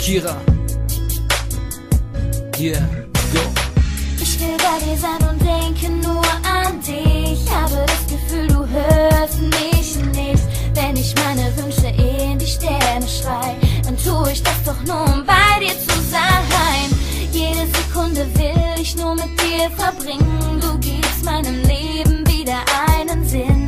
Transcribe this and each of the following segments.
Kira. Yeah, go. Ich will bei dir sein und denke nur an dich. Habe das Gefühl, du hörst mich nicht. Wenn ich meine Wünsche in die Sterne schrei, dann tue ich das doch nur, um bei dir zu sein. Jede Sekunde will ich nur mit dir verbringen. Du gibst meinem Leben wieder einen Sinn.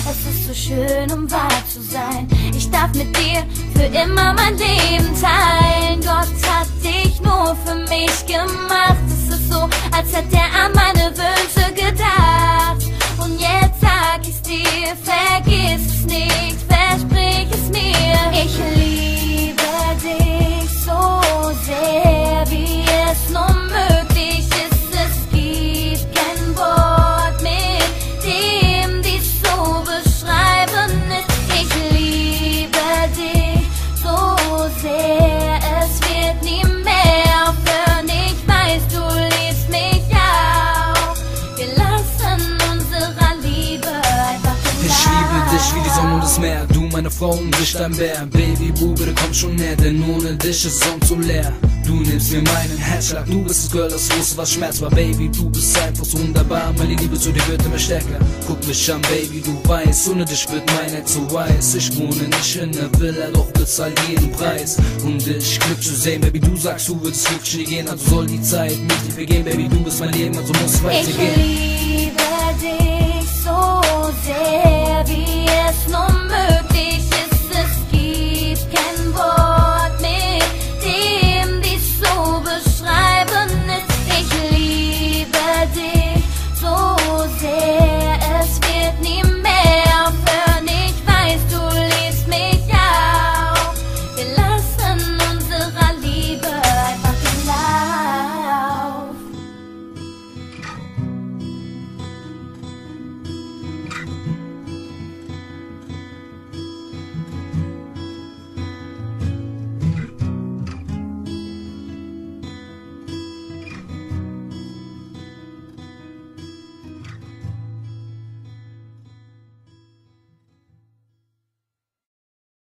Es ist so schön, um wahr zu sein. Ich darf mit dir für immer mein Leben teilen. Gott hat dich nur für mich gemacht. Es ist so, als hätte er an meine Wünsche gedacht. Und jetzt sag ich's dir, vergiss es nicht, versprich es mir. Ich liebe dich so sehr, wie es nur möglich ist. Es gibt kein Wort, mit dem dies so beschreiben ist. Ich liebe dich so sehr, es wird nie mehr aufhören. Ich weiß, du liebst mich auch. Wir lassen unserer Liebe einfach den Ich liebe dich wie die Sonne und das Meer. Du meine Frau und ich dein Bär. Baby, Bube, komm schon näher, denn ohne dich ist Raum zu leer. Du nimmst mir meinen Herzschlag, du bist das Girl, das wusste, was Schmerz war. Baby, du bist einfach so wunderbar. Meine Liebe zu dir wird immer stärker. Guck mich an, Baby, du weißt, ohne dich wird mein Herz so weiß. Ich wohne nicht in der Villa, doch bezahl jeden Preis. Und ich Glück zu sehen, Baby, du sagst, du würdest glücklich nie gehen. Also soll die Zeit mit dir vergehen, Baby, du bist mein Leben, also muss weitergehen. Ich liebe dich so sehr.